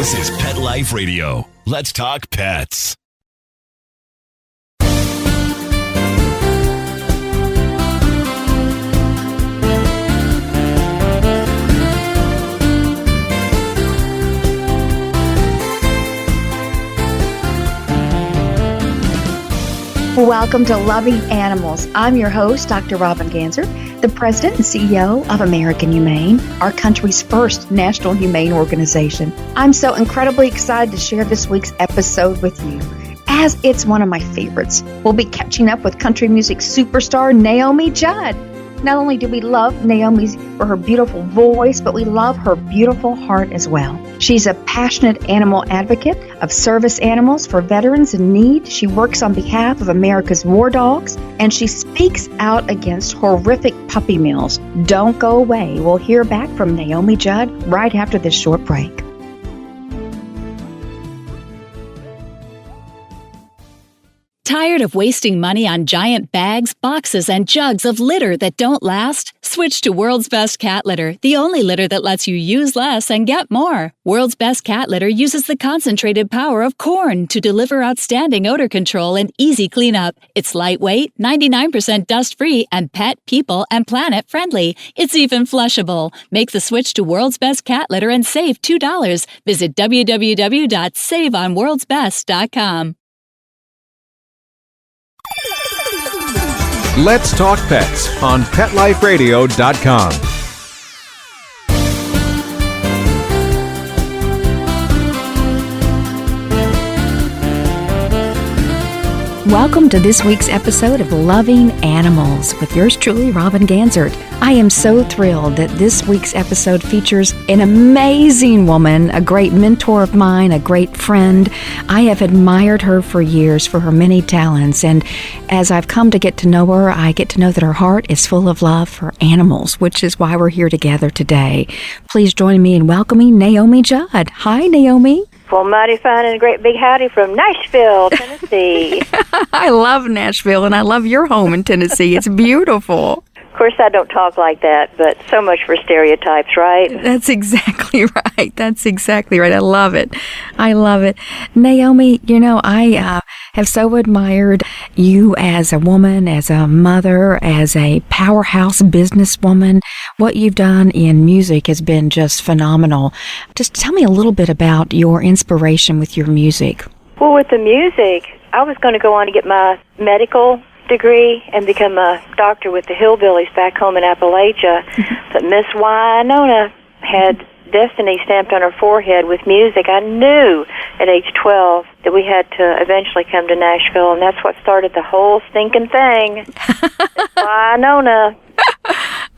This is Pet Life Radio. Let's talk pets. Welcome to Loving Animals. I'm your host, Dr. Robin Ganser, the President and CEO of American Humane, our country's first national humane organization. I'm so incredibly excited to share this week's episode with you, as it's one of my favorites. We'll be catching up with country music superstar Naomi Judd. Not only do we love Naomi for her beautiful voice, but we love her beautiful heart as well. She's a passionate animal advocate of service animals for veterans in need. She works on behalf of America's war dogs, and she speaks out against horrific puppy mills. Don't go away. We'll hear back from Naomi Judd right after this short break. Tired of wasting money on giant bags, boxes, and jugs of litter that don't last? Switch to World's Best Cat Litter, the only litter that lets you use less and get more. World's Best Cat Litter uses the concentrated power of corn to deliver outstanding odor control and easy cleanup. It's lightweight, 99% dust-free, and pet, people, and planet-friendly. It's even flushable. Make the switch to World's Best Cat Litter and save $2. Visit www.saveonworldsbest.com. Let's Talk Pets on PetLifeRadio.com. Welcome to this week's episode of Loving Animals with yours truly, Robin Ganzert. I am so thrilled that this week's episode features an amazing woman, a great mentor of mine, a great friend. I have admired her for years for her many talents, and as I've come to get to know her, I get to know that her heart is full of love for animals, which is why we're here together today. Please join me in welcoming Naomi Judd. Hi, Naomi. Well, mighty fine and a great big howdy from Nashville, Tennessee. I love Nashville, and I love your home in Tennessee. It's beautiful. Of course, I don't talk like that, but so much for stereotypes, right? That's exactly right. That's exactly right. I love it. I love it. Naomi, I have so admired you as a woman, as a mother, as a powerhouse businesswoman. What you've done in music has been just phenomenal. Just tell me a little bit about your inspiration with your music. Well, with the music, I was going to go on to get my medical degree and become a doctor with the hillbillies back home in Appalachia. But Miss Winona had destiny stamped on her forehead with music. I knew at age 12 that we had to eventually come to Nashville, and that's what started the whole stinking thing. Miss Winona.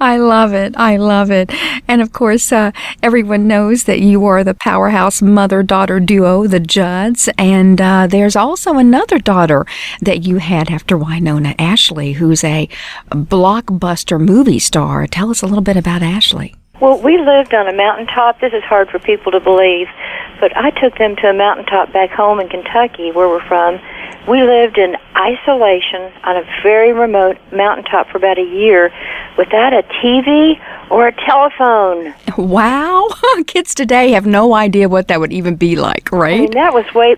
I love it. I love it. And of course, everyone knows that you are the powerhouse mother-daughter duo, the Judds. And there's also another daughter that you had after Winona, Ashley, who's a blockbuster movie star. Tell us a little bit about Ashley. Well, we lived on a mountaintop. This is hard for people to believe, but I took them to a mountaintop back home in Kentucky, where we're from. We lived in isolation on a very remote mountaintop for about a year without a TV or a telephone. Wow. Kids today have no idea what that would even be like, right? I mean, that was way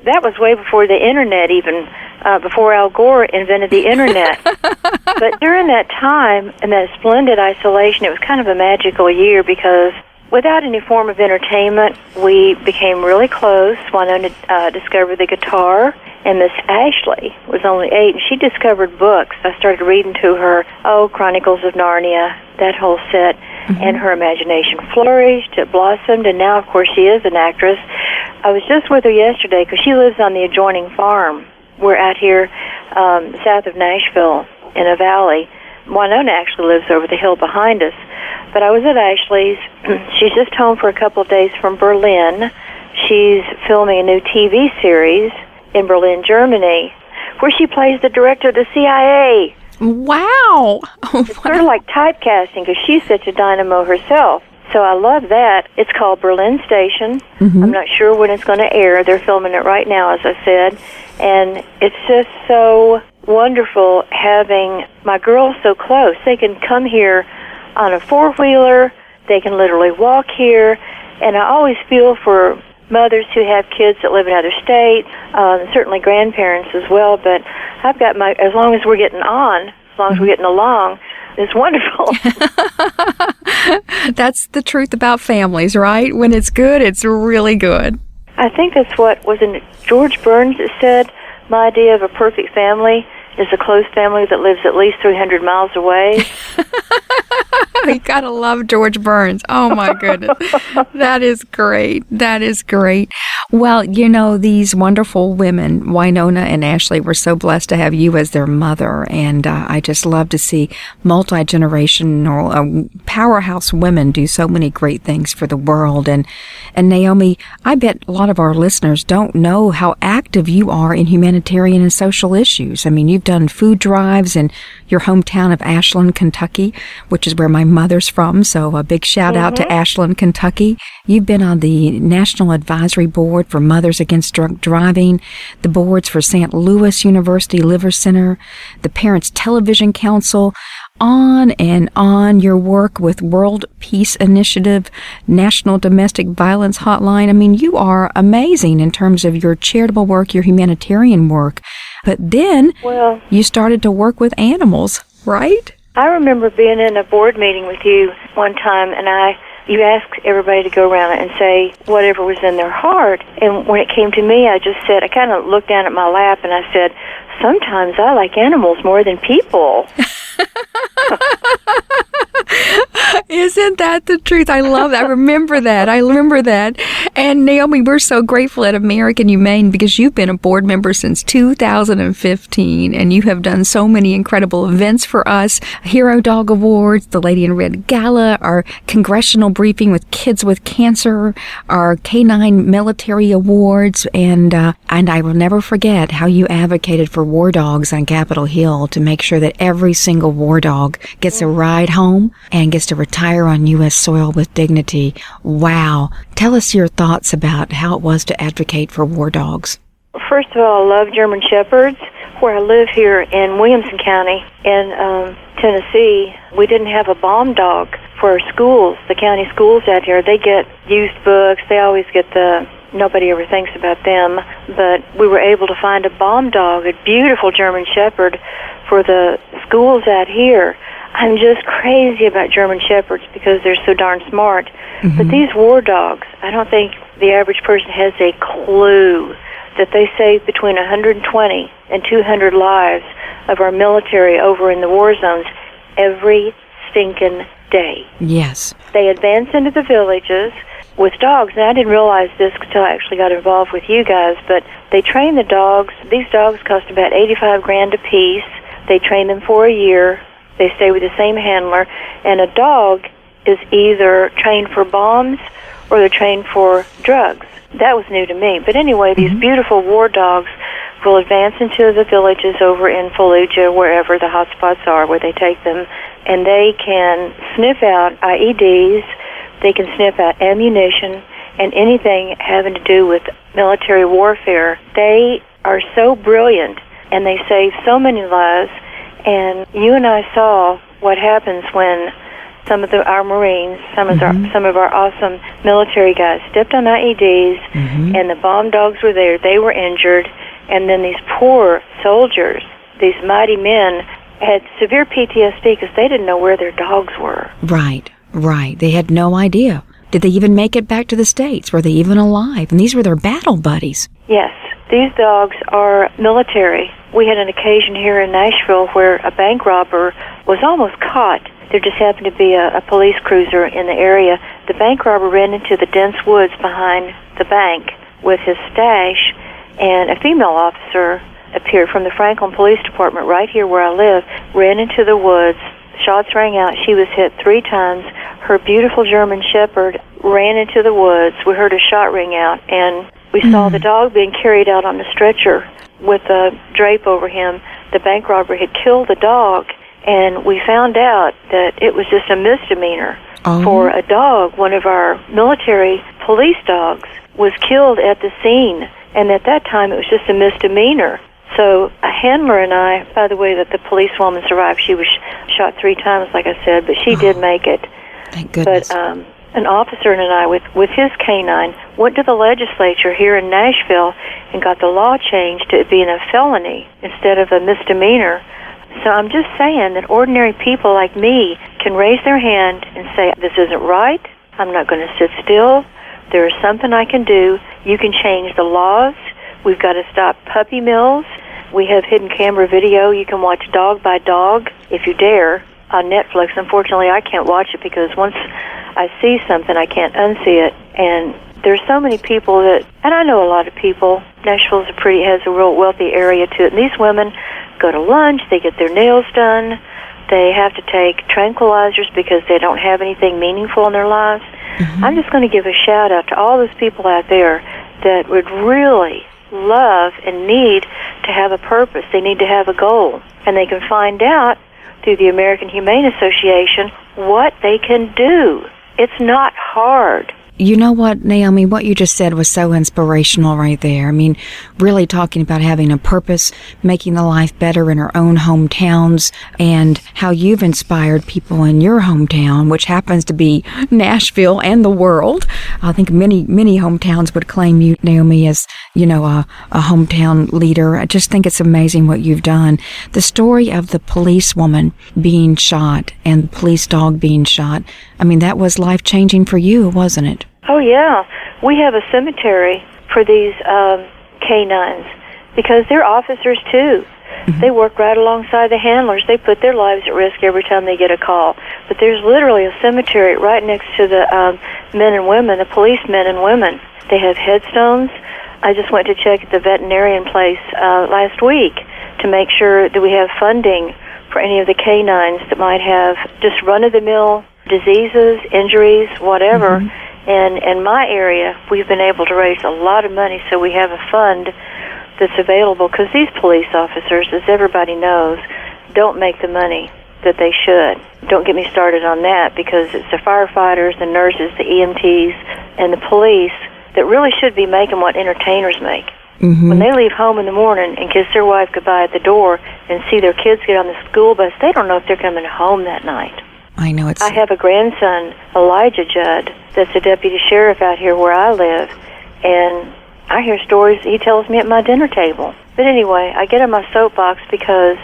before the internet, even before Al Gore invented the internet. But during that time, in that splendid isolation, it was kind of a magical year because without any form of entertainment, we became really close. Winona discovered the guitar, and Miss Ashley was only 8, and she discovered books. I started reading to her, Chronicles of Narnia, that whole set, and her imagination flourished, it blossomed, and now, of course, she is an actress. I was just with her yesterday because she lives on the adjoining farm. We're out here south of Nashville in a valley. Winona actually lives over the hill behind us. But I was at Ashley's. She's just home for a couple of days from Berlin. She's filming a new TV series in Berlin, Germany, where she plays the director of the CIA. Wow. It's sort of like typecasting because she's such a dynamo herself. So I love that. It's called Berlin Station. I'm not sure when it's going to air. They're filming it right now, as I said. And it's just so wonderful having my girls so close. They can come here on a four-wheeler. They can literally walk here. And I always feel for mothers who have kids that live in other states, certainly grandparents as well. But I've got as long as we're getting on, as long as we're getting along, it's wonderful. That's the truth about families, right? When it's good, it's really good. I think that's what, wasn't it George Burns that said, my idea of a perfect family is a close family that lives at least 300 miles away. You gotta love George Burns. Oh my goodness. That is great. That is great. Well, these wonderful women, Wynonna and Ashley, we're so blessed to have you as their mother. And I just love to see multi-generational powerhouse women do so many great things for the world. And Naomi, I bet a lot of our listeners don't know how active you are in humanitarian and social issues. I mean, you've done food drives in your hometown of Ashland, Kentucky, which is where my mother's from, so a big shout out to Ashland, Kentucky. You've been on the National Advisory Board for Mothers Against Drunk Driving, the boards for St. Louis University Liver Center, the Parents Television Council, on and on, your work with World Peace Initiative, National Domestic Violence Hotline. I mean, you are amazing in terms of your charitable work, your humanitarian work. But then you started to work with animals, right? I remember being in a board meeting with you one time, and you asked everybody to go around and say whatever was in their heart. And when it came to me, I kind of looked down at my lap and I said, sometimes I like animals more than people. Isn't that the truth? I love that. I remember that. And Naomi, we're so grateful at American Humane because you've been a board member since 2015, and you have done so many incredible events for us. Hero Dog Awards, the Lady in Red Gala, our congressional briefing with kids with cancer, our Canine Military Awards, and I will never forget how you advocated for war dogs on Capitol Hill to make sure that every single war dog gets a ride home and gets to retire on U.S. soil with dignity. Wow. Tell us your thoughts about how it was to advocate for war dogs. First of all, I love German Shepherds. Where I live here in Williamson County in Tennessee, we didn't have a bomb dog for our schools, the county schools out here. They get used books. They always get nobody ever thinks about them. But we were able to find a bomb dog, a beautiful German Shepherd, for the schools out here. I'm just crazy about German Shepherds because they're so darn smart. Mm-hmm. But these war dogs, I don't think the average person has a clue that they save between 120 and 200 lives of our military over in the war zones every stinking day. Yes. They advance into the villages with dogs. And I didn't realize this until I actually got involved with you guys, but they train the dogs. These dogs cost about $85,000 a piece. They train them for a year. They stay with the same handler. And a dog is either trained for bombs or they're trained for drugs. That was new to me. But anyway, these beautiful war dogs will advance into the villages over in Fallujah, wherever the hotspots are, where they take them, and they can sniff out IEDs, they can sniff out ammunition, and anything having to do with military warfare. They are so brilliant, and they save so many lives. And you and I saw what happens when some of our Marines, some of our awesome military guys stepped on IEDs, and the bomb dogs were there. They were injured, and then these poor soldiers, these mighty men, had severe PTSD because they didn't know where their dogs were. Right. They had no idea. Did they even make it back to the States? Were they even alive? And these were their battle buddies. Yes. These dogs are military. We had an occasion here in Nashville where a bank robber was almost caught. There just happened to be a police cruiser in the area. The bank robber ran into the dense woods behind the bank with his stash, and a female officer appeared from the Franklin Police Department right here where I live, ran into the woods. Shots rang out. She was hit 3 times. Her beautiful German Shepherd ran into the woods. We heard a shot ring out, and we saw the dog being carried out on the stretcher with a drape over him. The bank robber had killed the dog, and we found out that it was just a misdemeanor for a dog. One of our military police dogs was killed at the scene, and at that time it was just a misdemeanor. So a handler and I, by the way, that the policewoman survived. She was shot 3 times, like I said, but she did make it. Thank goodness. But an officer and I, with his canine, went to the legislature here in Nashville and got the law changed to it being a felony instead of a misdemeanor. So I'm just saying that ordinary people like me can raise their hand and say, this isn't right, I'm not going to sit still, there is something I can do. You can change the laws. We've got to stop puppy mills. We have hidden camera video. You can watch Dog by Dog, if you dare, on Netflix. Unfortunately, I can't watch it because once I see something, I can't unsee it. And there's so many people that, and I know a lot of people, Nashville has a real wealthy area to it. And these women go to lunch, they get their nails done, they have to take tranquilizers because they don't have anything meaningful in their lives. Mm-hmm. I'm just going to give a shout out to all those people out there that would really love and need to have a purpose. They need to have a goal. And they can find out through the American Humane Association what they can do. It's not hard. You know what, Naomi, what you just said was so inspirational right there. I mean, really talking about having a purpose, making the life better in our own hometowns, and how you've inspired people in your hometown, which happens to be Nashville and the world. I think many hometowns would claim you, Naomi, as, a hometown leader. I just think it's amazing what you've done. The story of the policewoman being shot and the police dog being shot, I mean, that was life-changing for you, wasn't it? Oh, yeah. We have a cemetery for these canines because they're officers, too. Mm-hmm. They work right alongside the handlers. They put their lives at risk every time they get a call. But there's literally a cemetery right next to the men and women, the policemen and women. They have headstones. I just went to check at the veterinarian place last week to make sure that we have funding for any of the canines that might have just run-of-the-mill diseases, injuries, whatever. Mm-hmm. And in my area, we've been able to raise a lot of money, so we have a fund that's available, because these police officers, as everybody knows, don't make the money that they should. Don't get me started on that, because it's the firefighters, the nurses, the EMTs, and the police that really should be making what entertainers make. Mm-hmm. When they leave home in the morning and kiss their wife goodbye at the door and see their kids get on the school bus, they don't know if they're coming home that night. I know it's... I have a grandson, Elijah Judd, that's a deputy sheriff out here where I live, and I hear stories he tells me at my dinner table. But anyway, I get on my soapbox because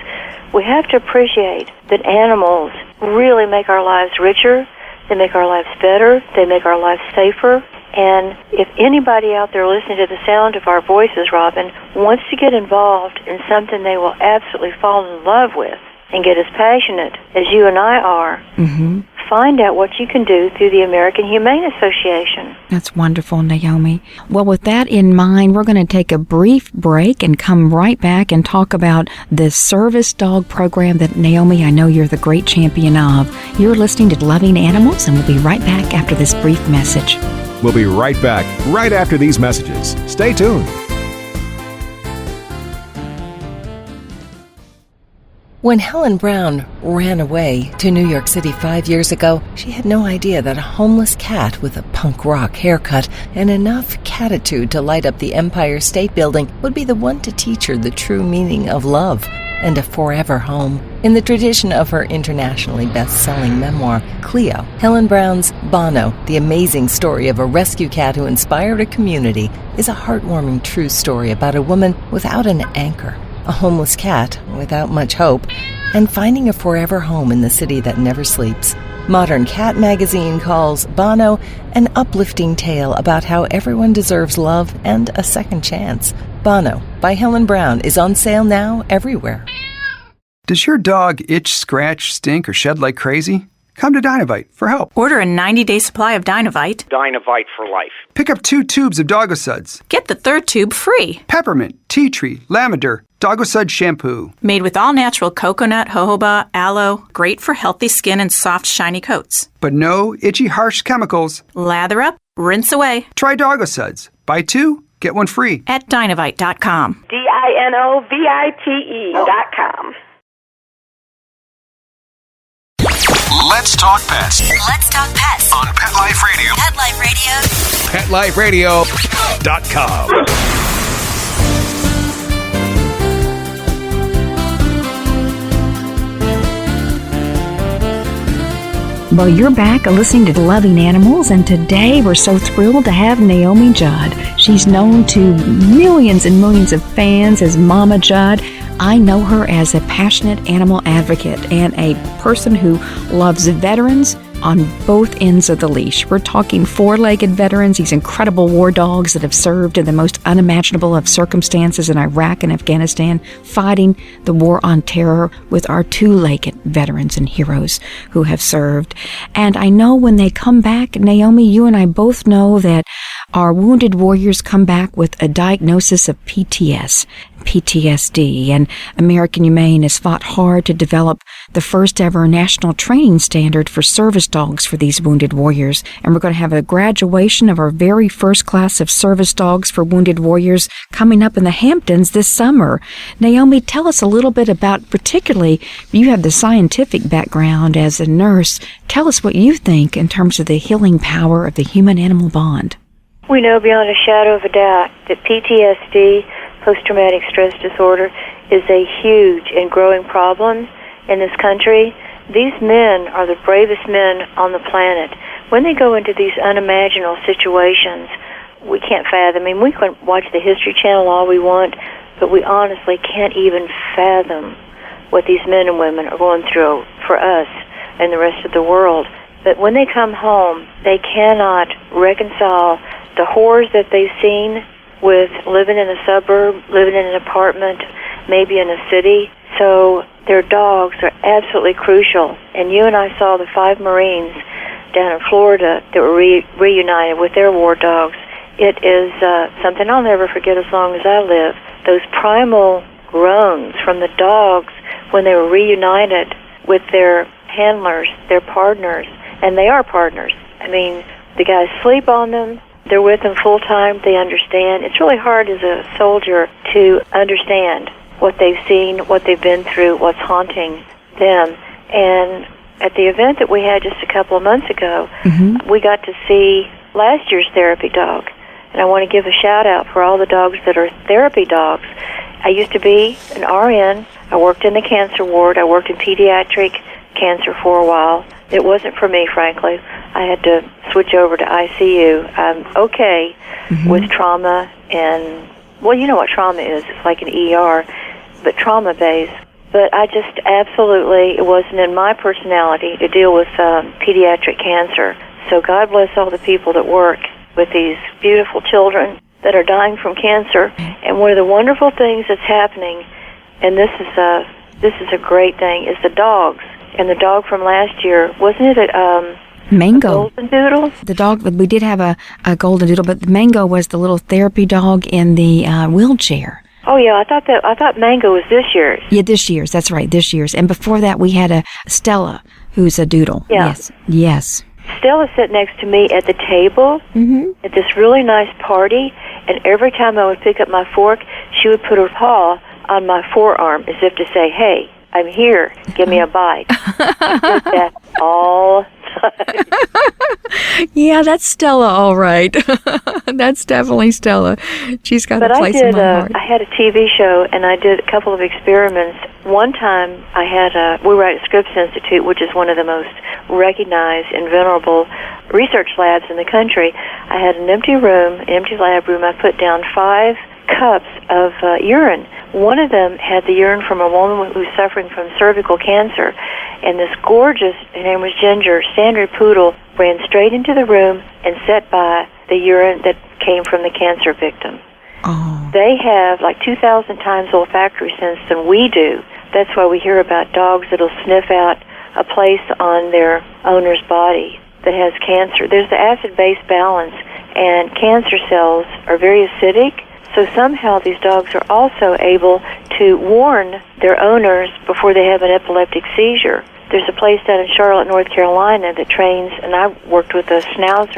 we have to appreciate that animals really make our lives richer, they make our lives better, they make our lives safer. And if anybody out there listening to the sound of our voices, Robin, wants to get involved in something they will absolutely fall in love with and get as passionate as you and I are, mm-hmm. find out what you can do through the American Humane Association. That's wonderful, Naomi. Well, with that in mind, we're going to take a brief break and come right back and talk about the service dog program that, Naomi, I know you're the great champion of. You're listening to Loving Animals, and we'll be right back after this brief message. We'll be right back right after these messages. Stay tuned. When Helen Brown ran away to New York City 5 years ago, she had no idea that a homeless cat with a punk rock haircut and enough catitude to light up the Empire State Building would be the one to teach her the true meaning of love and a forever home. In the tradition of her internationally best-selling memoir, Cleo, Helen Brown's Bono, the amazing story of a rescue cat who inspired a community, is a heartwarming true story about a woman without an anchor, a homeless cat without much hope, and finding a forever home in the city that never sleeps. Modern Cat magazine calls Bono an uplifting tale about how everyone deserves love and a second chance. Bono by Helen Brown is on sale now everywhere. Does your dog itch, scratch, stink, or shed like crazy? Come to Dynovite for help. Order a 90-day supply of Dynovite. Dynovite for life. Pick up 2 tubes of Doggo Suds. Get the 3rd tube free. Peppermint, tea tree, lavender, Doggo Sud shampoo. Made with all-natural coconut, jojoba, aloe. Great for healthy skin and soft, shiny coats. But no itchy, harsh chemicals. Lather up, rinse away. Try Doggo Suds. Buy 2, get 1 free. At Dynovite.com. DINOVITE.com. Let's talk pets. Let's talk pets On Pet Life Radio. Pet Life Radio. PetLifeRadio.com. Well, you're back listening to Loving Animals, and today we're so thrilled to have Naomi Judd. She's known to millions and millions of fans as Mama Judd. I know her as a passionate animal advocate and a person who loves veterans on both ends of the leash. We're talking four-legged veterans, these incredible war dogs that have served in the most unimaginable of circumstances in Iraq and Afghanistan, fighting the war on terror with our two-legged veterans and heroes who have served. And I know when they come back, Naomi, you and I both know that our wounded warriors come back with a diagnosis of PTSD, and American Humane has fought hard to develop the first ever national training standard for service dogs for these wounded warriors. And we're going to have a graduation of our very first class of service dogs for wounded warriors coming up in the Hamptons this summer. Naomi, tell us a little bit about, particularly, you have the scientific background as a nurse. Tell us what you think in terms of the healing power of the human-animal bond. We know beyond a shadow of a doubt that PTSD, post-traumatic stress disorder, is a huge and growing problem in this country. These men are the bravest men on the planet. When they go into these unimaginable situations, we can't fathom. I mean, we can watch the History Channel all we want, but we honestly can't even fathom what these men and women are going through for us and the rest of the world. But when they come home, they cannot reconcile the horrors that they've seen with living in a suburb, living in an apartment, maybe in a city. So their dogs are absolutely crucial. And you and I saw the 5 Marines down in Florida that were reunited with their war dogs. It is something I'll never forget as long as I live. Those primal groans from the dogs when they were reunited with their handlers, their partners, and they are partners. I mean, the guys sleep on them. They're with them full time. They understand. It's really hard as a soldier to understand what they've seen, what they've been through, what's haunting them. And at the event that we had just a couple of months ago, we got to see last year's therapy dog. And I want to give a shout out for all the dogs that are therapy dogs. I used to be an RN. I worked in the cancer ward. I worked in pediatric cancer for a while. It wasn't for me, frankly. I had to switch over to ICU. I'm okay with trauma, and, well, you know what trauma is. It's like an ER, but trauma-based. But I just absolutely, it wasn't in my personality to deal with pediatric cancer. So God bless all the people that work with these beautiful children that are dying from cancer. And one of the wonderful things that's happening, and this is a great thing, is the dogs. And the dog from last year, wasn't it Mango. A golden doodle? The dog, we did have a golden doodle, but Mango was the little therapy dog in the wheelchair. Oh yeah, I thought Mango was this year's. Yeah, this year's. That's right, this year's. And before that, we had a Stella, who's a doodle. Yeah. Yes. Stella sat next to me at the table at this really nice party, and every time I would pick up my fork, she would put her paw on my forearm as if to say, "Hey, I'm here. Give me a bite." I did that all the time. Yeah, that's Stella, all right. That's definitely Stella. She's got a place in my heart. I had a TV show, and I did a couple of experiments. One time, we were at Scripps Institute, which is one of the most recognized and venerable research labs in the country. I had an empty lab room. I put down 5 cups of urine. One of them had the urine from a woman who was suffering from cervical cancer, and this gorgeous, her name was Ginger, standard poodle, ran straight into the room and sat by the urine that came from the cancer victim. Oh. They have like 2,000 times olfactory sense than we do. That's why we hear about dogs that'll sniff out a place on their owner's body that has cancer. There's the acid-base balance, and cancer cells are very acidic. So somehow these dogs are also able to warn their owners before they have an epileptic seizure. There's a place down in Charlotte, North Carolina that trains, and I worked with a giant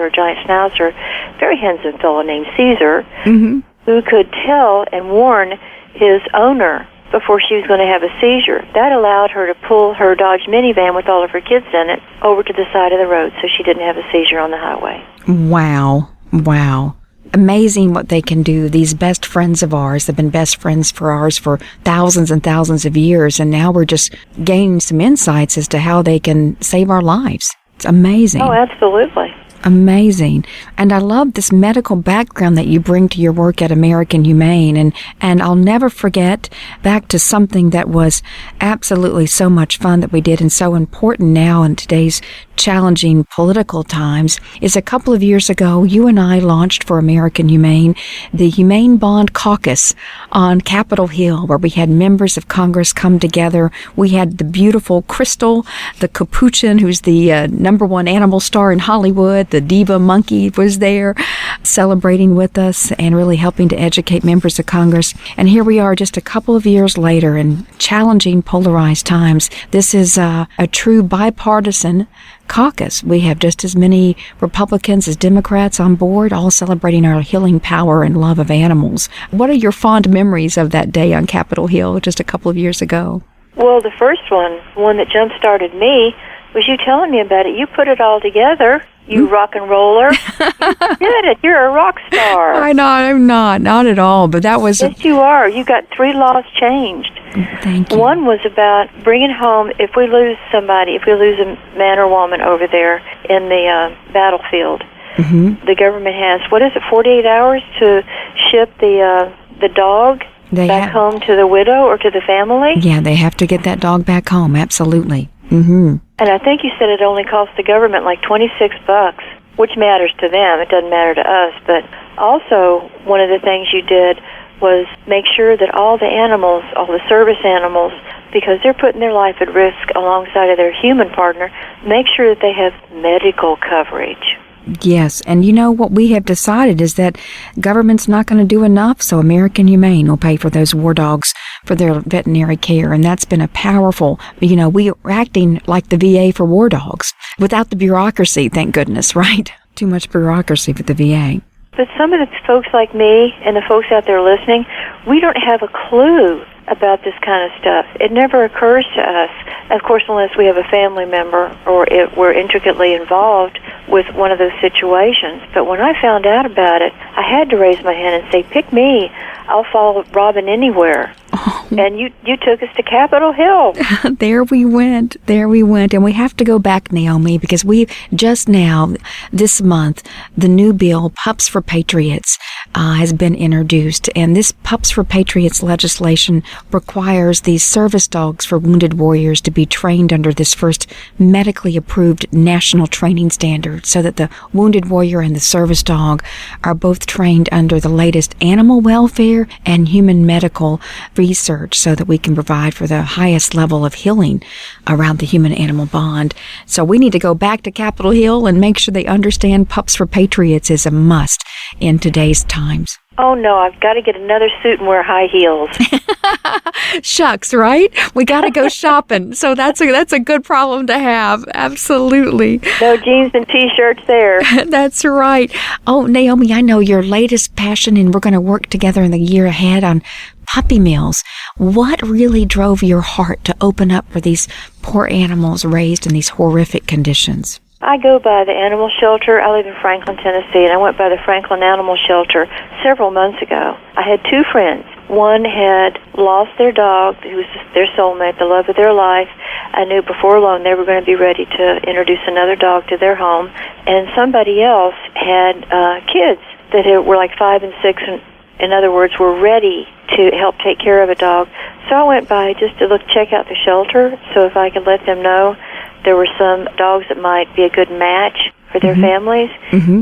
schnauzer, very handsome fellow named Caesar, who could tell and warn his owner before she was going to have a seizure. That allowed her to pull her Dodge minivan with all of her kids in it over to the side of the road so she didn't have a seizure on the highway. Wow. Amazing what they can do. These best friends of ours have been best friends for ours for thousands and thousands of years, and now we're just gaining some insights as to how they can save our lives. It's amazing. Oh, absolutely. Amazing. And I love this medical background that you bring to your work at American Humane. And I'll never forget, back to something that was absolutely so much fun that we did and so important now in today's challenging political times, is a couple of years ago, you and I launched for American Humane the Humane Bond Caucus on Capitol Hill, where we had members of Congress come together. We had the beautiful Crystal, the capuchin, who's the #1 animal star in Hollywood. The diva monkey was there celebrating with us and really helping to educate members of Congress. And here we are just a couple of years later in challenging, polarized times. This is a true bipartisan caucus. We have just as many Republicans as Democrats on board, all celebrating our healing power and love of animals. What are your fond memories of that day on Capitol Hill just a couple of years ago? Well, the first one that jump-started me, was you telling me about it. You put it all together, you rock and roller. You did it. You're a rock star. I'm not at all, but that was... Yes, you are. You got 3 laws changed. Thank you. One was about bringing home, if we lose somebody, if we lose a man or woman over there in the battlefield, the government has, 48 hours to ship the dog back home to the widow or to the family? Yeah, they have to get that dog back home, absolutely. And I think you said it only costs the government like $26, which matters to them. It doesn't matter to us. But also, one of the things you did was make sure that all the animals, all the service animals, because they're putting their life at risk alongside of their human partner, make sure that they have medical coverage. Yes, and you know what we have decided is that government's not going to do enough, so American Humane will pay for those war dogs for their veterinary care, and that's been a powerful, we are acting like the VA for war dogs, without the bureaucracy, thank goodness, right? Too much bureaucracy for the VA. But some of the folks like me and the folks out there listening, we don't have a clue about this kind of stuff. It never occurs to us, of course, unless we have a family member or we're intricately involved with one of those situations. But when I found out about it, I had to raise my hand and say, pick me. I'll follow Robin anywhere. And you took us to Capitol Hill. There we went. And we have to go back, Naomi, because we've just now, this month, the new bill, Pups for Patriots, has been introduced. And this Pups for Patriots legislation requires these service dogs for wounded warriors to be trained under this first medically approved national training standard, so that the wounded warrior and the service dog are both trained under the latest animal welfare and human medical research, so that we can provide for the highest level of healing around the human-animal bond. So we need to go back to Capitol Hill and make sure they understand Pups for Patriots is a must in today's times. Oh, no, I've got to get another suit and wear high heels. Shucks, right? We got to go shopping. So that's a good problem to have. Absolutely. No jeans and T-shirts there. That's right. Oh, Naomi, I know your latest passion, and we're going to work together in the year ahead on puppy mills. What really drove your heart to open up for these poor animals raised in these horrific conditions? I go by the animal shelter. I live in Franklin, Tennessee, and I went by the Franklin Animal Shelter several months ago. I had 2 friends. One had lost their dog, who was their soulmate, the love of their life. I knew before long they were going to be ready to introduce another dog to their home. And somebody else had kids that were like 5 and 6, and in other words, were ready to help take care of a dog. So I went by just to check out the shelter, so if I could let them know there were some dogs that might be a good match for their families.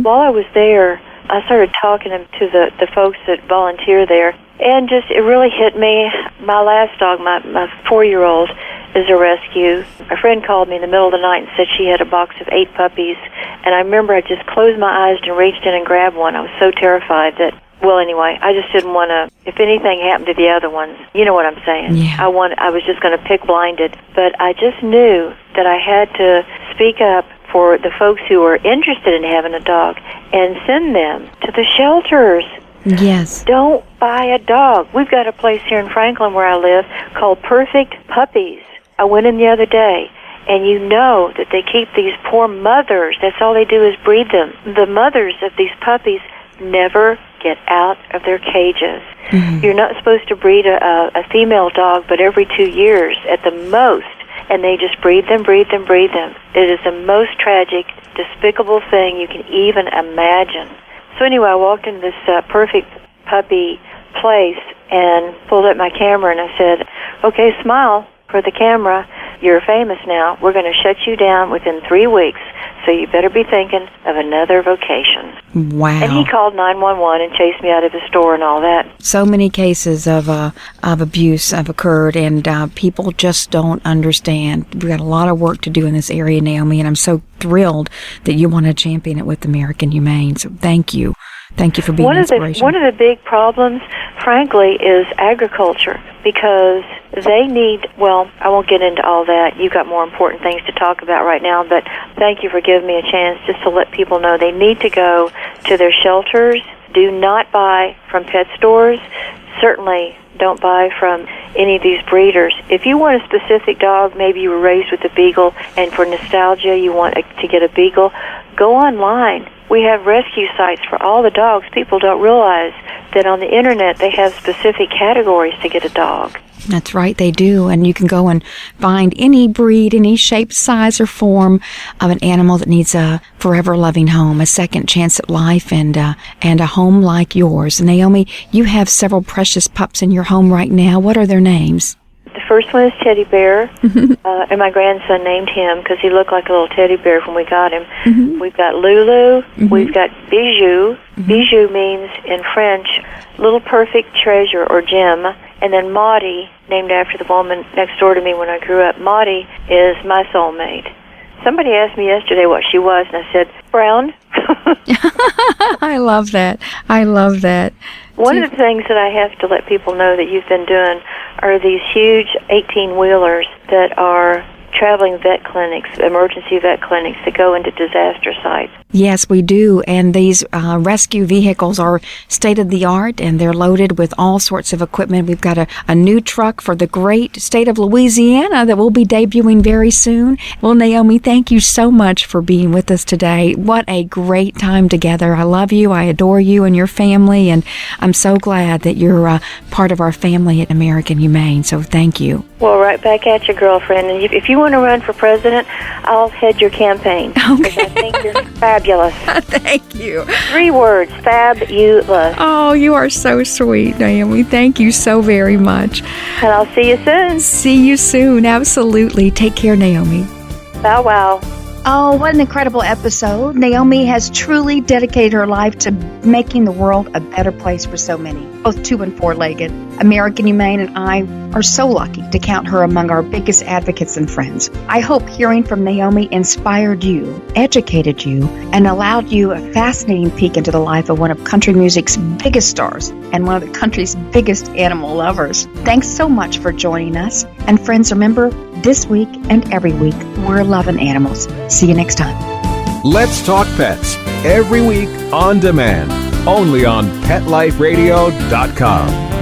While I was there, I started talking to the folks that volunteer there, and it really hit me. My last dog, my 4-year-old, is a rescue. A friend called me in the middle of the night and said she had a box of 8 puppies, and I remember I just closed my eyes and reached in and grabbed one. I was so terrified that, well, anyway, I just didn't want to, if anything happened to the other ones, you know what I'm saying? Yeah. I was just going to pick blinded. But I just knew that I had to speak up for the folks who were interested in having a dog and send them to the shelters. Yes. Don't buy a dog. We've got a place here in Franklin where I live called Perfect Puppies. I went in the other day, and you know that they keep these poor mothers. That's all they do is breed them. The mothers of these puppies never get out of their cages. You're not supposed to breed a female dog but every 2 years at the most. and they just breed them. It is the most tragic, despicable thing you can even imagine. So anyway, I walked into this perfect puppy place and pulled up my camera, and I said, okay, smile for the camera. You're famous now. We're going to shut you down within 3 weeks, so you better be thinking of another vocation. Wow. And he called 911 and chased me out of his store and all that. So many cases of abuse have occurred, and people just don't understand. We've got a lot of work to do in this area, Naomi, and I'm so thrilled that you want to champion it with American Humane. So thank you. Thank you for being inspiration. One of the big problems, frankly, is agriculture, because they need, well, I won't get into all that. You've got more important things to talk about right now, but thank you for giving me a chance just to let people know they need to go to their shelters. Do not buy from pet stores. Certainly don't buy from any of these breeders. If you want a specific dog, maybe you were raised with a beagle, and for nostalgia you want to get a beagle, go online. We have rescue sites for all the dogs. People don't realize that on the internet they have specific categories to get a dog. That's right, they do. And you can go and find any breed, any shape, size, or form of an animal that needs a forever loving home, a second chance at life, and a home like yours. Naomi, you have several precious pups in your home right now. What are their names? The first one is Teddy Bear, and my grandson named him because he looked like a little teddy bear when we got him. Mm-hmm. We've got Lulu. Mm-hmm. We've got Bijou. Mm-hmm. Bijou means, in French, little perfect treasure or gem. And then Maudie, named after the woman next door to me when I grew up. Maudie is my soulmate. Somebody asked me yesterday what she was, and I said, brown. I love that. I love that. One of the things that I have to let people know that you've been doing are these huge 18-wheelers that are traveling vet clinics, emergency vet clinics that go into disaster sites. Yes, we do. And these rescue vehicles are state-of-the-art, and they're loaded with all sorts of equipment. We've got a new truck for the great state of Louisiana that will be debuting very soon. Well, Naomi, thank you so much for being with us today. What a great time together. I love you. I adore you and your family, and I'm so glad that you're part of our family at American Humane. So thank you. Well, right back at you, girlfriend. And if you want to run for president, I'll head your campaign. Okay. Because I think you're fabulous. Thank you. 3 words, fabulous. Oh, you are so sweet, Naomi. Thank you so very much. And I'll see you soon. See you soon, absolutely. Take care, Naomi. Bow wow. Oh, what an incredible episode. Naomi has truly dedicated her life to making the world a better place for so many, both 2- and 4-legged. American Humane and I are so lucky to count her among our biggest advocates and friends. I hope hearing from Naomi inspired you, educated you, and allowed you a fascinating peek into the life of one of country music's biggest stars and one of the country's biggest animal lovers. Thanks so much for joining us. And friends, remember, this week and every week, we're loving animals. See you next time. Let's Talk Pets, every week on demand, only on PetLifeRadio.com.